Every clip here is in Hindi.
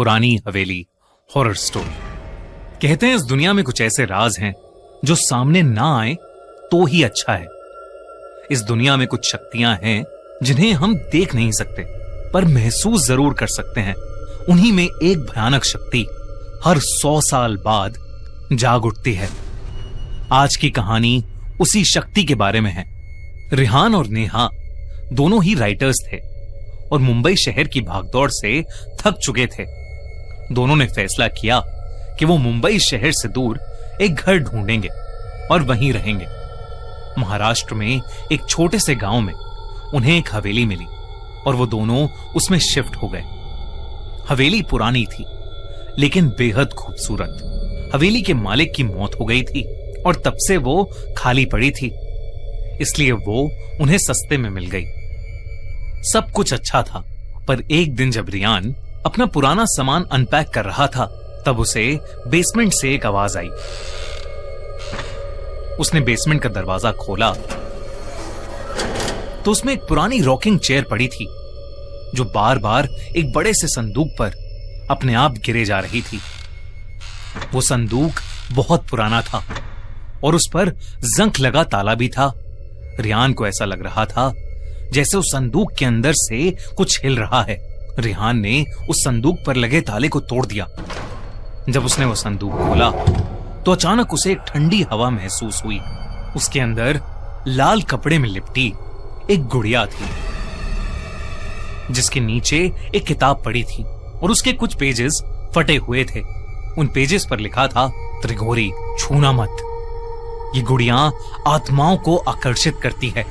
पुरानी हवेली हॉरर स्टोरी। कहते हैं इस दुनिया में कुछ ऐसे राज हैं जो सामने ना आए तो ही अच्छा है। इस दुनिया में कुछ शक्तियां हैं जिन्हें हम देख नहीं सकते पर महसूस जरूर कर सकते हैं। उन्हीं में एक भयानक शक्ति हर 100 साल बाद जाग उठती है। आज की कहानी उसी शक्ति के बारे में है। रिहान और नेहा दोनों ही राइटर्स थे और मुंबई शहर की भागदौड़ से थक चुके थे। दोनों ने फैसला किया कि वो मुंबई शहर से दूर एक घर ढूंढेंगे और वहीं रहेंगे। महाराष्ट्र में एक छोटे से गांव में उन्हें एक हवेली मिली और वो दोनों उसमें शिफ्ट हो गए। हवेली पुरानी थी लेकिन बेहद खूबसूरत। हवेली के मालिक की मौत हो गई थी और तब से वो खाली पड़ी थी, इसलिए वो उन्हें सस्ते में मिल गई। सब कुछ अच्छा था, पर एक दिन जब रियान अपना पुराना सामान अनपैक कर रहा था तब उसे बेसमेंट से एक आवाज आई। उसने बेसमेंट का दरवाजा खोला तो उसमें एक पुरानी रॉकिंग चेयर पड़ी थी जो बार बार एक बड़े से संदूक पर अपने आप गिरे जा रही थी। वो संदूक बहुत पुराना था और उस पर जंग लगा ताला भी था। रियान को ऐसा लग रहा था जैसे उस संदूक के अंदर से कुछ हिल रहा है। रिहान ने उस संदूक पर लगे ताले को तोड़ दिया। जब उसने वो संदूक खोला तो अचानक उसे एक ठंडी हवा महसूस हुई। उसके अंदर लाल कपड़े में लिपटी एक गुड़िया थी जिसके नीचे एक किताब पड़ी थी और उसके कुछ पेजेस फटे हुए थे। उन पेजेस पर लिखा था, त्रिगोरी छूना मत। ये गुड़िया आत्माओं को आकर्षित करती है।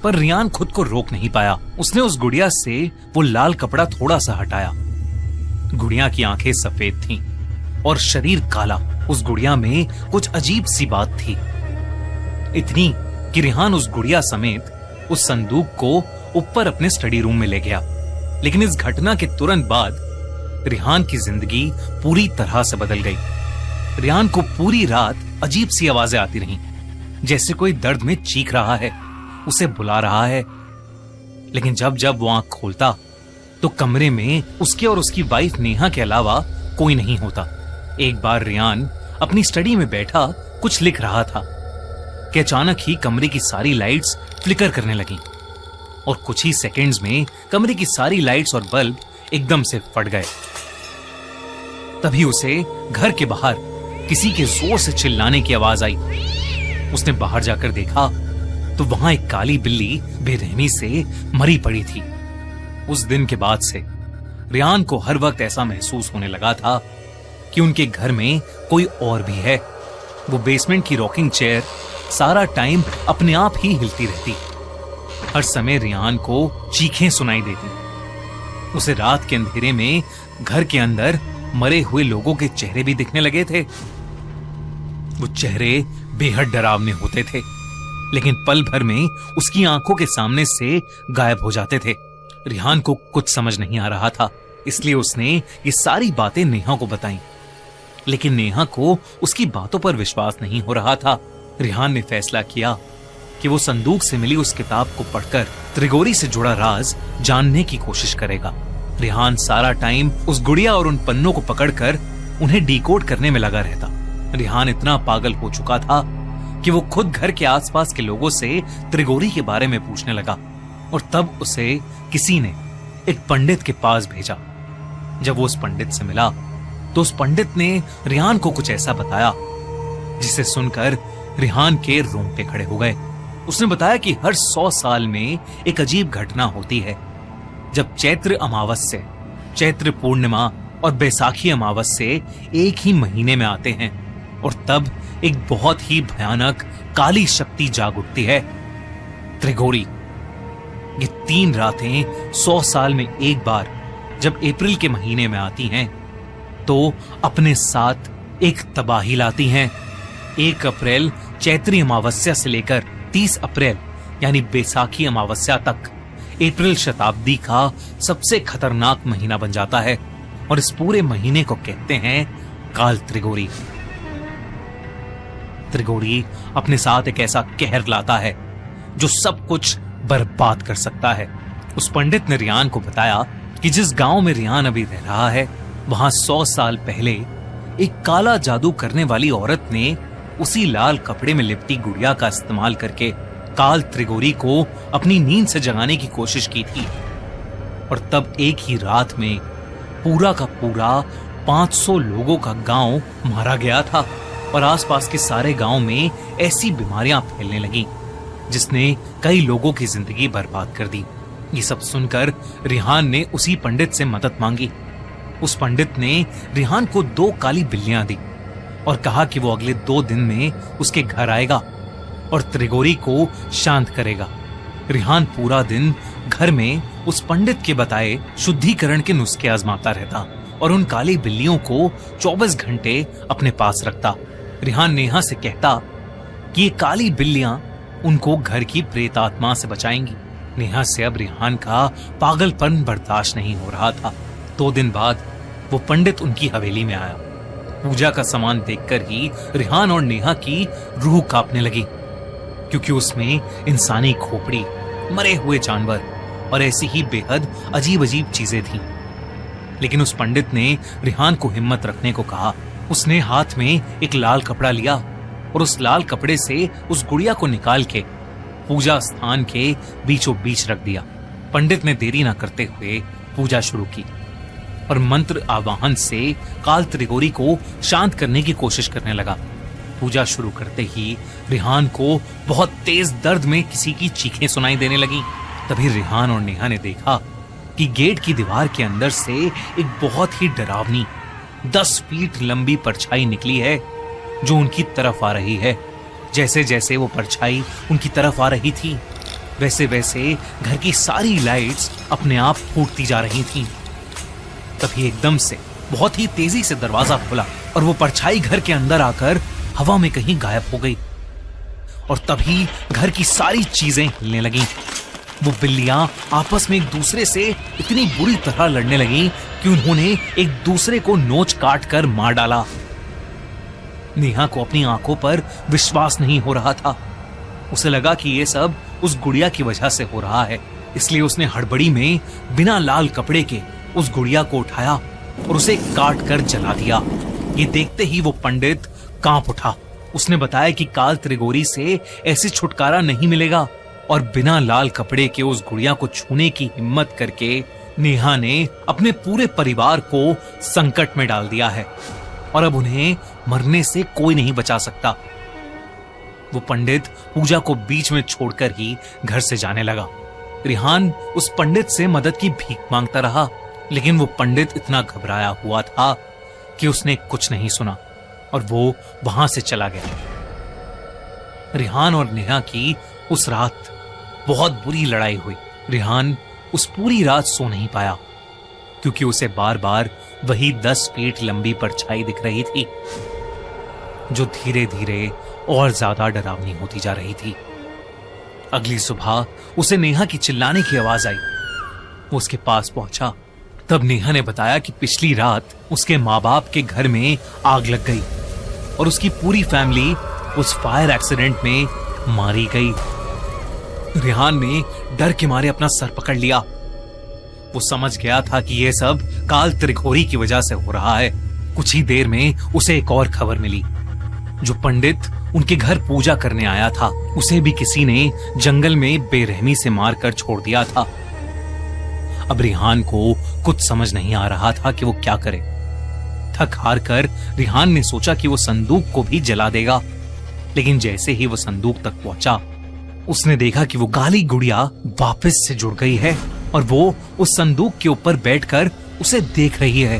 पर रियान खुद को रोक नहीं पाया। उसने उस गुड़िया से वो लाल कपड़ा थोड़ा सा हटाया। गुड़िया की आंखें सफेद थीं और शरीर काला। उस गुड़िया में कुछ अजीब सी बात थी, इतनी कि रिहान उस गुड़िया समेत उस संदूक को ऊपर अपने स्टडी रूम में ले गया। लेकिन इस घटना के तुरंत बाद रिहान की जिंदगी पूरी तरह से बदल गई। रिहान को पूरी रात अजीब सी आवाजें आती रहीं, जैसे कोई दर्द में चीख रहा है, उसे बुला रहा है। लेकिन जब जब वो आंख खोलता तो कमरे में उसके और उसकी वाइफ नेहा के अलावा कोई नहीं होता। एक बार रियान अपनी स्टडी में बैठा कुछ लिख रहा था कि अचानक ही कमरे की सारी लाइट्स फ्लिकर करने लगी और कुछ ही सेकंड्स में कमरे की सारी लाइट्स और बल्ब एकदम से फट गए। तभी उसे घर के बाहर किसी के जोर से चिल्लाने की आवाज आई। उसने बाहर जाकर देखा तो वहां एक काली बिल्ली बेरहमी से मरी पड़ी थी। उस दिन के बाद से रियान को हर वक्त ऐसा महसूस होने लगा था कि उनके घर में कोई और भी है। वो बेसमेंट की रॉकिंग चेयर सारा टाइम अपने आप ही हिलती रहती। हर समय रियान को चीखें सुनाई देती। उसे रात के अंधेरे में घर के अंदर मरे हुए लोगों के चेहरे भी दिखने लगे थे। वो चेहरे बेहद डरावने होते थे, लेकिन पल भर में उसकी आंखों के सामने से गायब हो जाते थे। रिहान को कुछ समझ नहीं आ रहा था, इसलिए उसने ये सारी बातें नेहा को बताई। लेकिन नेहा को उसकी बातों पर विश्वास नहीं हो रहा था। रिहान ने फैसला किया कि वो संदूक से मिली उस किताब को पढ़कर त्रिगोरी से जुड़ा राज जानने की कोशिश करेगा। रिहान सारा टाइम उस गुड़िया और उन पन्नों को पकड़कर उन्हें डिकोड करने में लगा रहता। रिहान इतना पागल हो चुका था कि वो खुद घर के आसपास के लोगों से त्रिगोरी के बारे में पूछने लगा और तब उसे किसी ने एक पंडित के पास भेजा। जब वो उस पंडित से मिला तो उस पंडित ने रिहान को कुछ ऐसा बताया जिसे सुनकर रिहान के रोंगटे खड़े हो गए। उसने बताया कि हर 100 साल में एक अजीब घटना होती है जब चैत्र अमावस्या, चैत्र पूर्णिमा और बैसाखी अमावस्या एक ही महीने में आते हैं और तब एक बहुत ही भयानक काली शक्ति जाग उठती है, त्रिगोरी। ये 3 रातें 100 साल में एक बार जब अप्रैल के महीने में आती हैं तो अपने साथ एक तबाही लाती हैं। 1 अप्रैल चैत्री अमावस्या से लेकर 30 अप्रैल यानी बैसाखी अमावस्या तक अप्रैल शताब्दी का सबसे खतरनाक महीना बन जाता है और इस पूरे महीने को कहते हैं काल त्रिगोरी। त्रिगोरी अपने साथ एक ऐसा कहर लाता है जो सब कुछ बर्बाद कर सकता है। उस पंडित ने रियान को बताया कि जिस गांव में रिहान अभी रह रहा है वहां 100 साल पहले एक काला जादू करने वाली औरत ने उसी लाल कपड़े में लिपटी गुड़िया का इस्तेमाल करके काल त्रिगोरी को अपनी नींद से जगाने की कोशिश की थी। और तब एक ही रात में पूरा का पूरा 500 लोगों का गांव मारा गया था और आसपास के सारे गांव में ऐसी बीमारियां फैलने लगी जिसने कई लोगों की जिंदगी बर्बाद कर दी। ये सब सुनकर रिहान ने उसी पंडित से मदद मांगी। उस पंडित ने रिहान को 2 काली बिल्लियां दी और कहा कि वो अगले 2 दिन में उसके घर आएगा और त्रिगोरी को शांत करेगा। रिहान पूरा दिन घर में उस पंडित के बताए शुद्धिकरण के नुस्खे आजमाता रहता और उन काली बिल्लियों को 24 घंटे अपने पास रखता। रिहान नेहा से कहता कि ये काली बिल्लियां उनको घर की प्रेत आत्मा से बचाएंगी। नेहा से अब रिहान का पागलपन बर्दाश्त नहीं हो रहा था। 2 दिन बाद वो पंडित उनकी हवेली में आया। पूजा का सामान देखकर ही रिहान और नेहा की रूह कांपने लगी, क्योंकि उसमें इंसानी खोपड़ी, मरे हुए जानवर और ऐसी ही बेहद अजीब अजीब चीजें थीं। लेकिन उस पंडित ने रिहान को हिम्मत रखने को कहा। उसने हाथ में एक लाल कपड़ा लिया और उस लाल कपड़े से उस गुड़िया को निकाल के पूजा स्थान के बीचों बीच रख दिया। पंडित ने देरी न करते हुए पूजा शुरू की और मंत्र आवाहन से काल त्रिगोरी को शांत करने की कोशिश करने लगा। पूजा शुरू करते ही रिहान को बहुत तेज दर्द में किसी की चीखें सुनाई देने लगी। तभी रिहान और नेहा ने देखा कि गेट की दीवार के अंदर से एक बहुत ही डरावनी 10 फीट लंबी परछाई निकली है जो उनकी तरफ आ रही है। जैसे जैसे वो परछाई उनकी तरफ आ रही थी वैसे वैसे घर की सारी लाइट्स अपने आप फूटती जा रही थीं। तभी एकदम से बहुत ही तेजी से दरवाजा खुला और वो परछाई घर के अंदर आकर हवा में कहीं गायब हो गई। और तभी घर की सारी चीजें हिलने लगीं। वो बिल्लियां आपस में एक दूसरे से इतनी बुरी तरह लड़ने लगीं कि उन्होंने एक दूसरे को नोच काट कर मार डाला। नेहा को अपनी आंखों पर विश्वास नहीं हो रहा था। उसे लगा कि ये सब उस गुड़िया की वजह से हो रहा है, इसलिए उसने हड़बड़ी में बिना लाल कपड़े के उस गुड़िया को उठाया और उसे काट कर जला दिया। ये देखते ही वो पंडित कांप उठा। उसने बताया कि काल त्रिगोरी से ऐसे छुटकारा नहीं मिलेगा और बिना लाल कपड़े के उस गुड़िया को छूने की हिम्मत करके नेहा ने अपने पूरे परिवार को संकट में डाल दिया है और अब उन्हें मरने से कोई नहीं बचा सकता। वो पंडित पूजा को बीच में छोड़कर ही घर से जाने लगा। रिहान उस पंडित से मदद की भीख मांगता रहा, लेकिन वो पंडित इतना घबराया हुआ था कि उसने कुछ नहीं सुना और वो वहां से चला गया। रिहान और नेहा की उस रात बहुत बुरी लड़ाई हुई। रिहान उस पूरी रात सो नहीं पाया क्योंकि उसे बार बार वही 10 फीट लंबी परछाई दिख रही थी जो धीरे धीरे और ज्यादा डरावनी होती जा रही थी। अगली सुबह उसे नेहा की चिल्लाने की आवाज आई। वो उसके पास पहुंचा। तब नेहा ने बताया कि पिछली रात उसके माँ बाप के घर में आग लग गई और उसकी पूरी फैमिली उस फायर एक्सीडेंट में मारी गई। रिहान ने डर के मारे अपना सर पकड़ लिया। वो समझ गया था कि यह सब काल त्रिगोरी की वजह से हो रहा है। कुछ ही देर में उसे एक और खबर मिली। जो पंडित उनके घर पूजा करने आया था उसे भी किसी ने जंगल में बेरहमी से मारकर छोड़ दिया था। अब रिहान को कुछ समझ नहीं आ रहा था कि वो क्या करे। थक हार कर रिहान ने सोचा कि वो संदूक को भी जला देगा, लेकिन जैसे ही वो संदूक तक पहुंचा उसने देखा कि वो काली गुड़िया वापस से जुड़ गई है और वो उस संदूक के ऊपर बैठकर उसे देख रही है।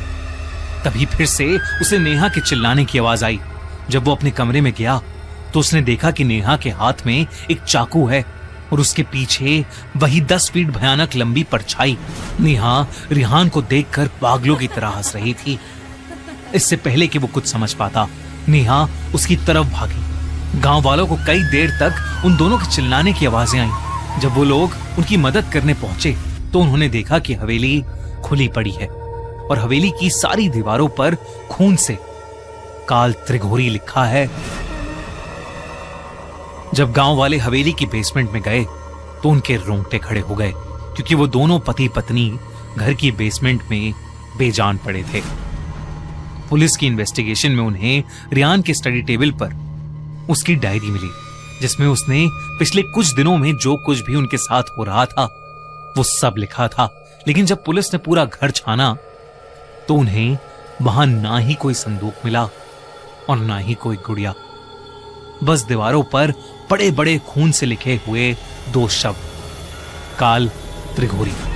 तभी फिर से उसे नेहा के चिल्लाने की आवाज आई। जब वो अपने कमरे में गया तो उसने देखा कि नेहा के हाथ में एक चाकू है और उसके पीछे वही 10 फीट भयानक लंबी परछाई। नेहा रिहान को देखकर पागलों की तरह हंस रही थी। इससे पहले कि वो कुछ समझ पाता, नेहा उसकी तरफ भागी। गांव वालों को कई देर तक उन दोनों के चिल्लाने की आवाजें आईं। जब वो लोग उनकी मदद करने पहुंचे तो उन्होंने देखा कि हवेली खुली पड़ी है और हवेली की सारी दीवारों पर खून से काल त्रिगोरी लिखा है। जब गांव वाले हवेली की बेसमेंट में गए तो उनके रोंगटे खड़े हो गए, क्योंकि वो दोनों पति पत्नी घर की बेसमेंट में बेजान पड़े थे। पुलिस की इन्वेस्टिगेशन में उन्हें रियान के स्टडी टेबल पर उसकी डायरी मिली, जिसमें उसने पिछले कुछ दिनों में जो कुछ भी उनके साथ हो रहा था वो सब लिखा था। लेकिन जब पुलिस ने पूरा घर छाना तो उन्हें वहां ना ही कोई संदूक मिला और ना ही कोई गुड़िया। बस दीवारों पर बड़े बड़े खून से लिखे हुए 2 शब्द, काल त्रिघोरी।